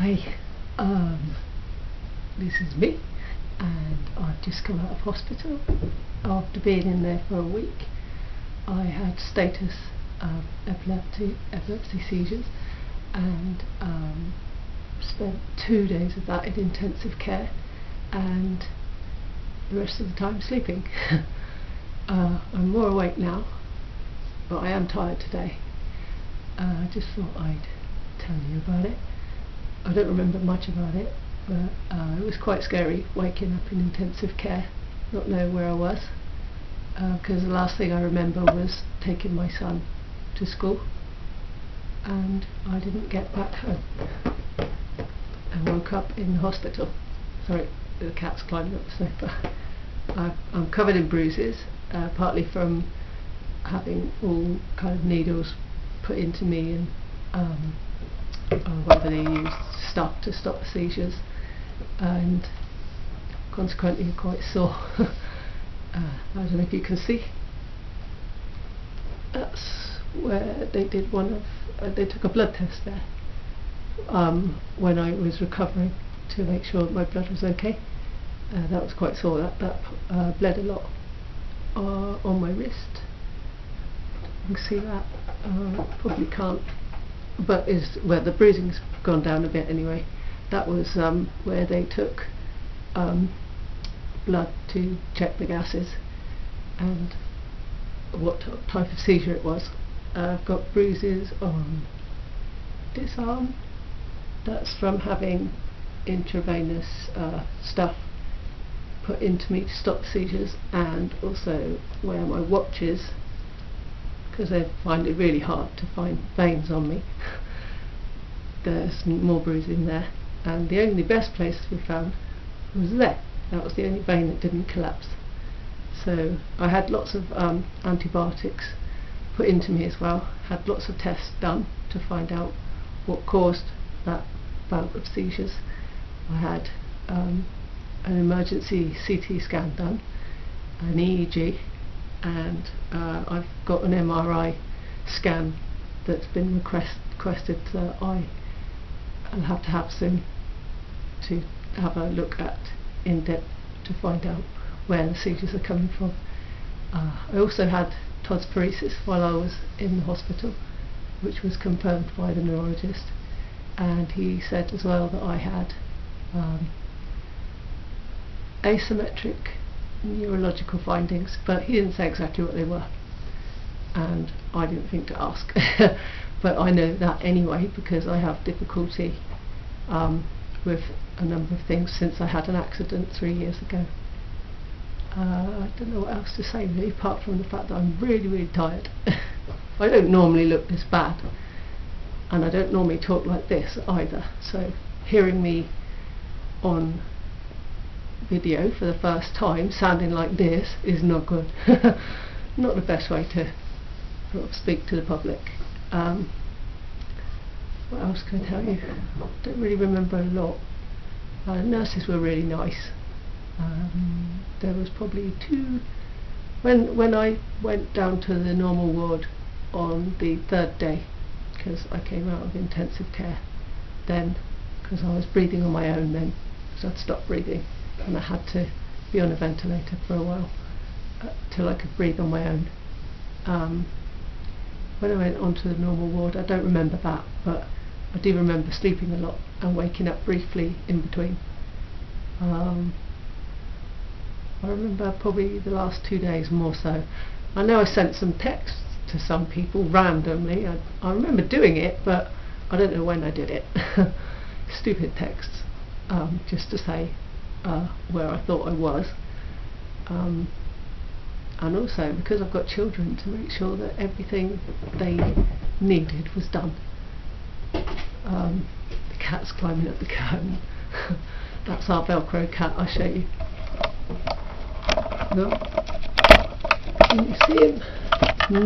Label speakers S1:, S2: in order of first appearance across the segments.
S1: Hi, this is me, and I've just come out of hospital after being in there for a week. I had status of epilepsy seizures, and spent 2 days of that in intensive care, and the rest of the time sleeping. I'm more awake now, but I am tired today. I just thought I'd tell you about it. I don't remember much about it, but it was quite scary waking up in intensive care, not knowing where I was, because the last thing I remember was taking my son to school, and I didn't get back home. I woke up in the hospital. Sorry, the cat's climbing up the sofa. I'm covered in bruises, partly from having all kind of needles put into me and whether they use stuff to stop seizures, and consequently quite sore. I don't know if you can see. That's where they did they took a blood test there when I was recovering to make sure that my blood was okay. That was quite sore. That bled a lot on my wrist. You can see that. Probably can't, but the bruising's gone down a bit anyway. That was where they took blood to check the gases and what type of seizure it was. I've got bruises on this arm. That's from having intravenous stuff put into me to stop seizures, and also where my watch is, because they find it really hard to find veins on me. There's more bruising there, and the best place we found was there. That was the only vein that didn't collapse. So I had lots of antibiotics put into me as well, had lots of tests done to find out what caused that bout of seizures. I had an emergency CT scan done, an EEG, and I've got an MRI scan that's been requested that I'll have to have soon, to have a look at in depth to find out where the seizures are coming from. I also had tosferesis while I was in the hospital, which was confirmed by the neurologist, and he said as well that I had asymmetric neurological findings, but he didn't say exactly what they were, and I didn't think to ask. But I know that anyway, because I have difficulty with a number of things since I had an accident 3 years ago. I don't know what else to say really, apart from the fact that I'm really tired. I don't normally look this bad, and I don't normally talk like this either, so hearing me on video for the first time sounding like this is not good. Not the best way to sort of speak to the public. What else can I tell you? I don't really remember a lot. Nurses were really nice. There was probably two. When I went down to the normal ward on the 3rd day, because I came out of intensive care then, because I was breathing on my own then, because I'd stopped breathing, and I had to be on a ventilator for a while till I could breathe on my own. When I went onto the normal ward, I don't remember that, but I do remember sleeping a lot and waking up briefly in between. I remember probably the last 2 days more so. I know I sent some texts to some people randomly. I remember doing it, but I don't know when I did it. Stupid texts, just to say where I thought I was, and also because I've got children, to make sure that everything they needed was done. The cat's climbing up the curtain. That's our Velcro cat. I'll show you. No, can you see him?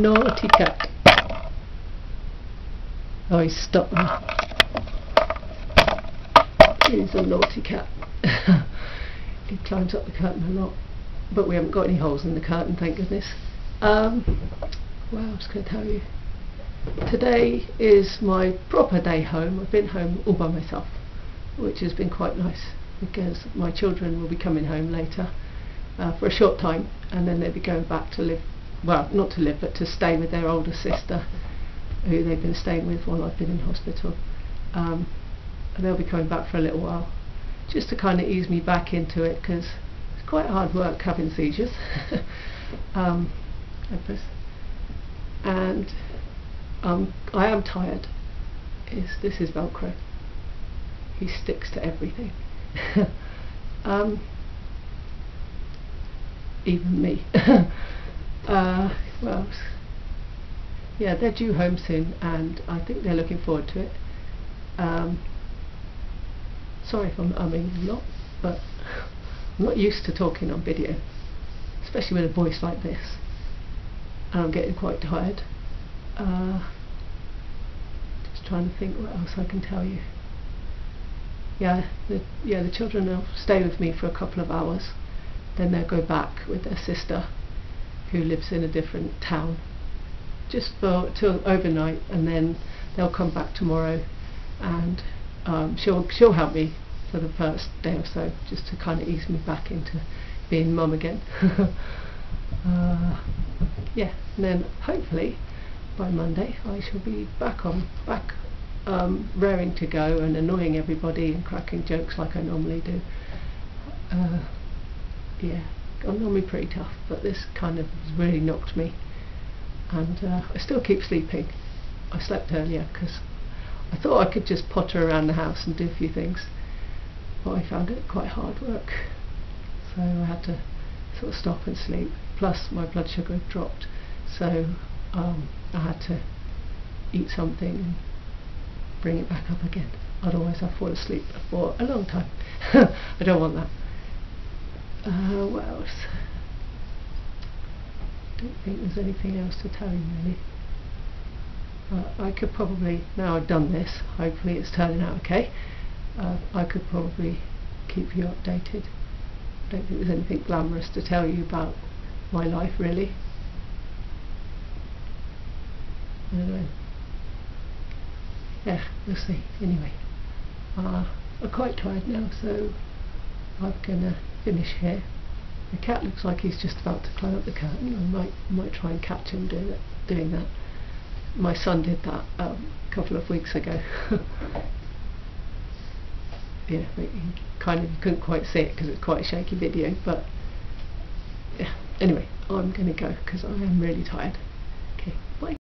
S1: Naughty cat. Oh, he's stopped now. He's a naughty cat. He climbs up the curtain a lot, but we haven't got any holes in the curtain, thank goodness. What else can I tell you? Today is my proper day home. I've been home all by myself. which has been quite nice, because my children will be coming home later for a short time, and then they'll be going back to live, well, not to live, but to stay with their older sister, who they've been staying with while I've been in hospital. And they'll be coming back for a little while, just to kind of ease me back into it, because it's quite hard work having seizures. And I am tired. This is Velcro. He sticks to everything. Even me. Well, yeah, they're due home soon, and I think they're looking forward to it. Sorry if I'm umming a lot, but I'm not used to talking on video, especially with a voice like this, and I'm getting quite tired. Just trying to think what else I can tell you. Yeah, the children will stay with me for a couple of hours, then they'll go back with their sister, who lives in a different town, just till overnight, and then they'll come back tomorrow, and she'll help me for the first day or so, just to kind of ease me back into being mum again. Yeah, and then hopefully by Monday I shall be back raring to go and annoying everybody and cracking jokes like I normally do. Yeah, I'm normally pretty tough, but this kind of really knocked me, and I still keep sleeping. I slept earlier because I thought I could just potter around the house and do a few things, but I found it quite hard work, so I had to sort of stop and sleep. Plus my blood sugar had dropped, so I had to eat something and bring it back up again, otherwise I'll fall asleep for a long time. I don't want that. What else? I don't think there's anything else to tell you really. I could probably, now I've done this, hopefully it's turning out okay, I could probably keep you updated. I don't think there's anything glamorous to tell you about my life really. I don't know. Yeah, we'll see. Anyway, I'm quite tired now, so I'm gonna finish here. The cat looks like he's just about to climb up the curtain. I might try and catch him doing that. My son did that a couple of weeks ago. Yeah, he couldn't quite see it because it's quite a shaky video, but yeah. Anyway, I'm gonna go because I am really tired. Okay, bye.